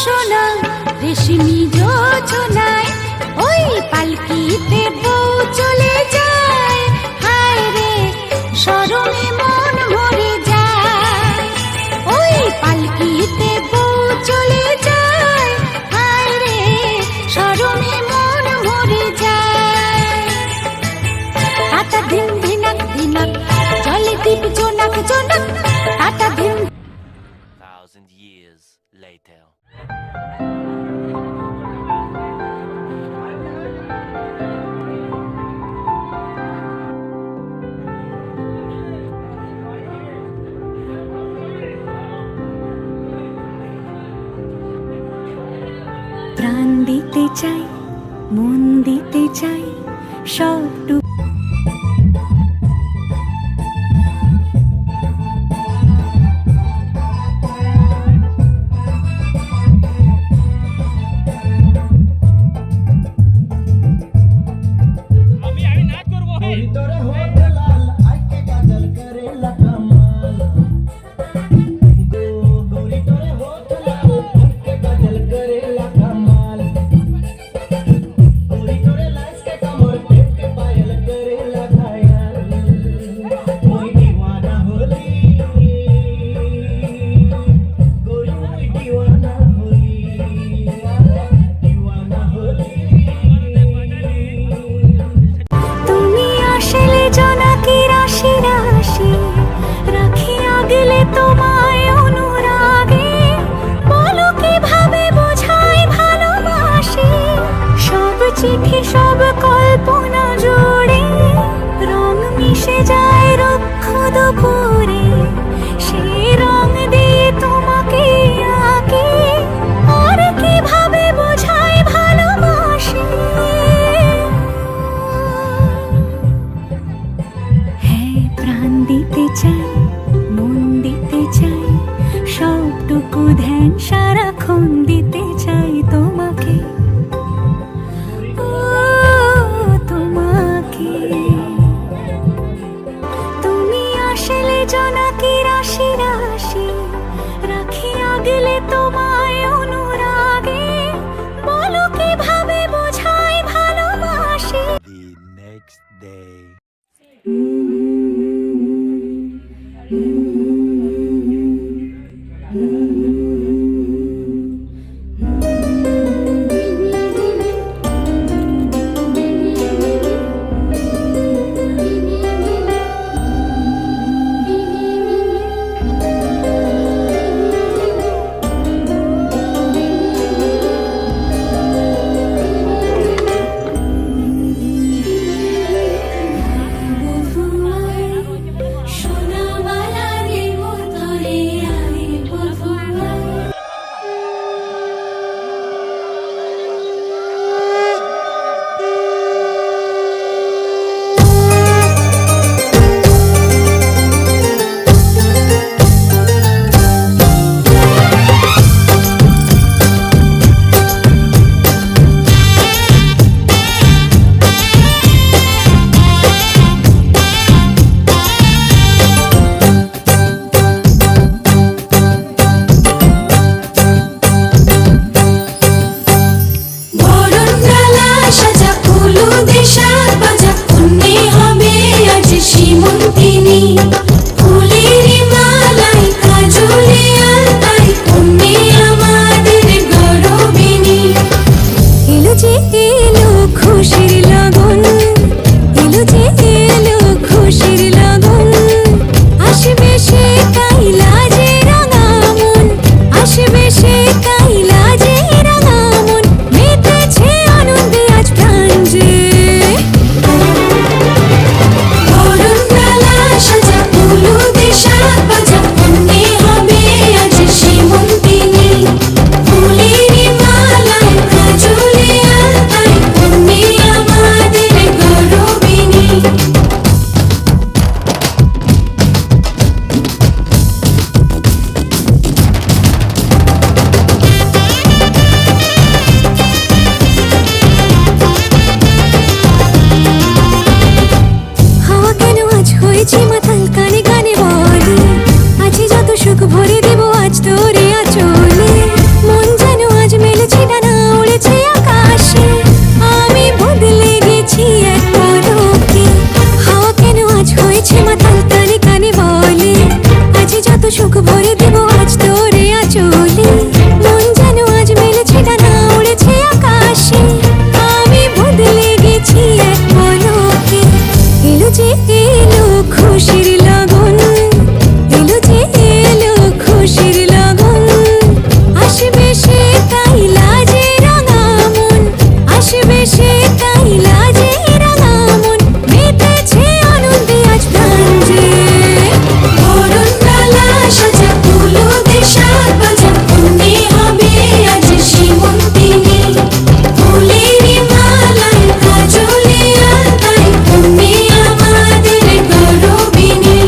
সোনা রেশমি যোজনায় ওই পালকিতে বউ চলে যায়, হায় রে শরমে মন ভরে যায়। ওই পালকিতে বউ চলে যায়, হায় রে শরমে মন ভরে যায়। আটা দিন দিনাক দিনাক জলে দীপ জোনাক জোনাক, আটা দিন 1,000 years later. প্রাণ দিতে চাই, মন দিতে চাই, সবটুকু চিঠি সব কল্পনা জোড়ে, রং মিশে যায় রুক্ষ দুপুরে, সেই রং দিয়ে তোমাকে আঁকে, আর কিভাবে বোঝাই ভালোবাসি। হ্যাঁ, প্রাণ দিতে চাই, মন দিতে চাই, সবটুকু ধ্যান সারাক্ষণ দিতে চাই তোমাকে। তুমি আসলে জোনাকি রাশি রাশি, রাখি আগলে তোমায় অনুরাগে, বলো কিভাবে বোঝাই ভালোবাসি। The next day. সুখ ভরে দেব আজ তোরে আচলে, মন যেন সুখ ভরে দেব আজ তোরে আঁচলে মন যেন আজ মেলেছে ডানা উড়েছে আকাশে আমি বদলে গেছি এক পলকে এলো যে এলো খুশির লগন এলো যে এলো খুশির লগন আসবে সে তাই লাজে রাঙা মন আসবে সে তাই লাজে রাঙা মন মেতেছে আনন্দে আজ প্রাণ যে বরণডালা সাজা ফুলো দেশার বাজা মনে হবে আজ সীমন্তিনী ফুলের মালায় কাজলে আলতায় তুমি আমাদের গৌরবিনী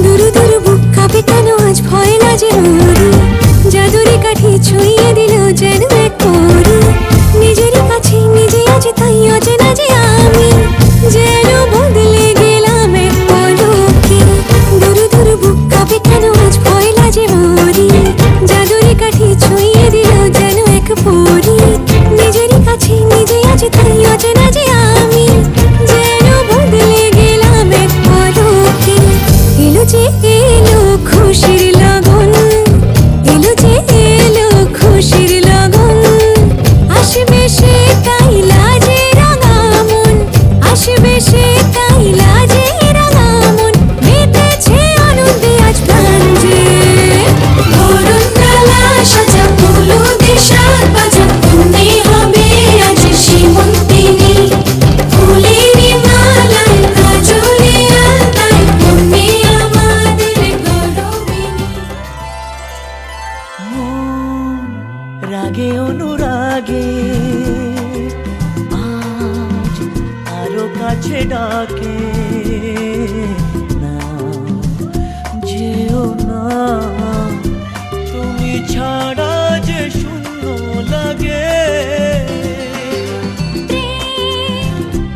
দুরু দুরু বুক কাঁপে কেন আজ ভয় না যে রোরি জাদুরি কাঠি ছুঁয়ে দিল যেন এক পরি নিজেরই কাছে নিজে আছে তাই অচেনা যে আমি যেন বদলে গেলাম এক পলকে দুরু দুরু বুক কাঁপে কেন আজ ভয় লাগে মরি জাদুরি কাঠি ছুঁয়ে দিল যেন এক পরি নিজেরই কাছে নিজে আছে তাই অচেনা যে আমি যেন বদলে গেলাম এক পলকে এলো যে এলো খুশির লগন এলো যে এলো খুশির লগন আসবে সে তাই লাজে রাঙা মন আসবে সে তাই লাজে রাঙা মন মেতেছে আনন্দে আজ প্রাণ যে বরণডালা সাজা ফুলো দেশার বাজা মনে হবে আজ সীমন্তিনী ফুলের মালায় কাজলে আলতায় তুমি আমাদের গৌরবিনী রাগে অনুরাগে আজ আরো কাছে ডাকে না যেও না তুমি ছাড়া যে শূন্য লাগে প্রেম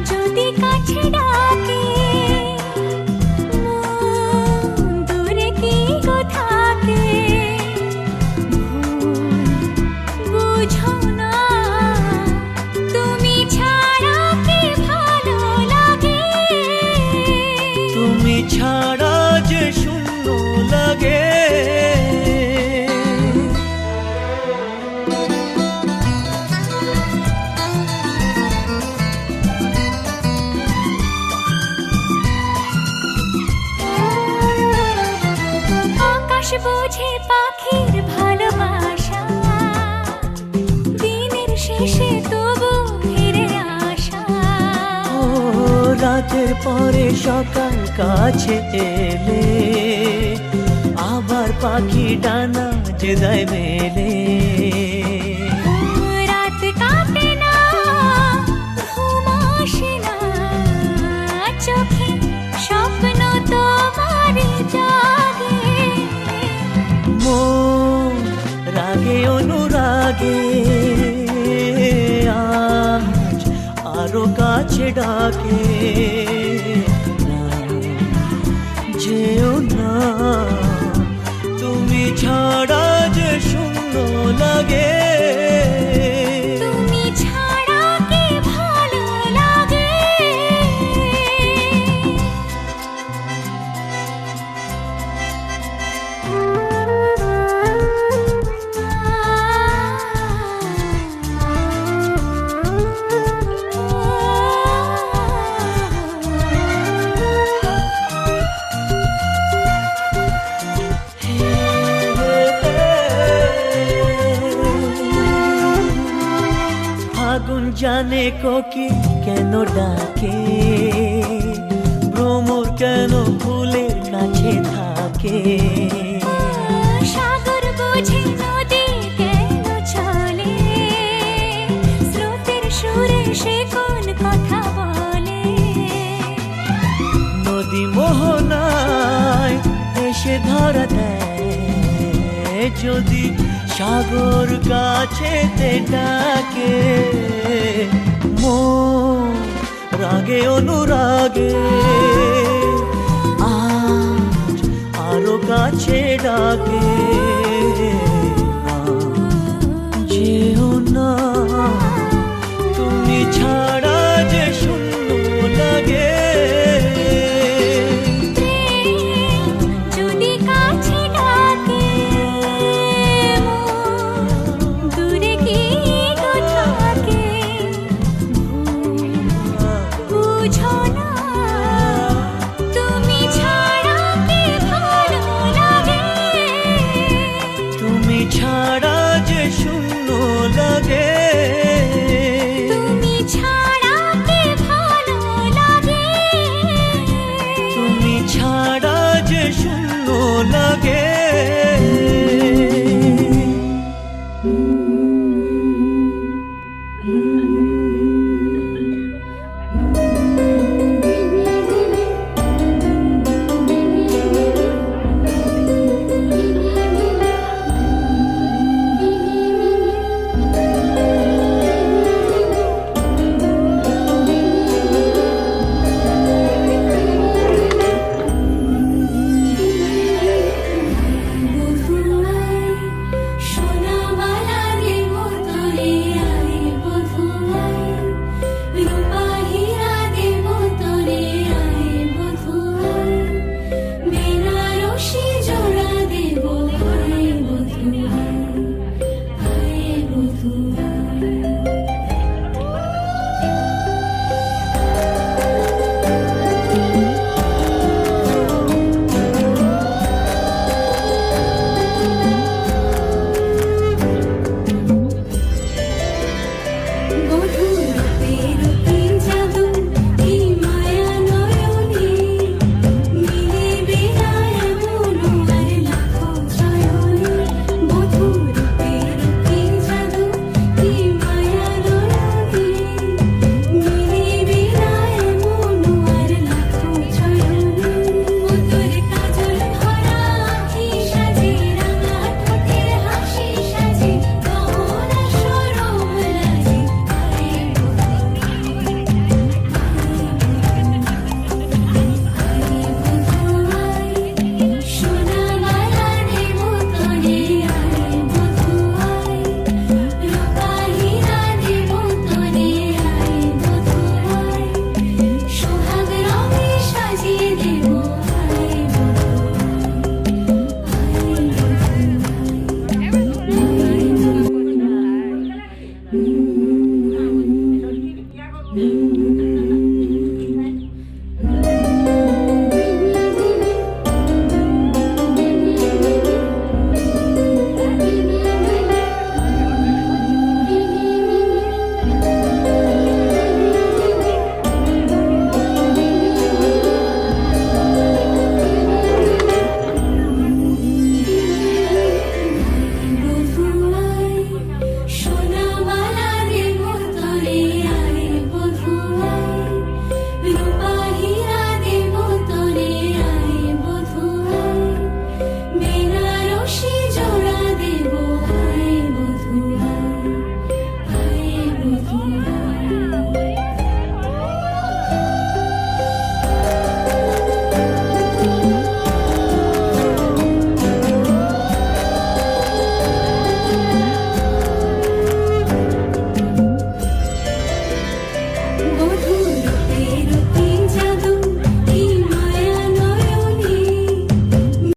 যদি কাছে ডাকে মন দূরে কি গো থাকে বুঝো না তুমি ছাড়া কি ভালো লাগে তুমি ছাড়া যে শূন্য লাগে আকাশ বোঝে পাখির ভালোবাসা দিনের শেষে তবু ফিরে আসা ও রাতের পরে সকাল কাছে এলে আবার পাখি ডানা যে দেয় মেলে রাত কাটে না ঘুম আসে না চোখে স্বপ্ন তোমার জাগে মন রাগে অনুরাগে আজ আরো কাছে ডাকে না যেও না তুমি ছাড়া যে শূন্য লাগে তুমি ছাড়া কি ভালো লাগে আগুন জানে কোকিল কেন ডাকে ভ্রমর কেন ফুলের কাছে থাকে সাগর বোঝে নদী কেন চলে স্রোতের সুরে সে কোন কথা বলে নদী মোহনায় এসে ধরা দেয় যদি সাগর কাছেতে ডাকে মন রাগে অনুরাগে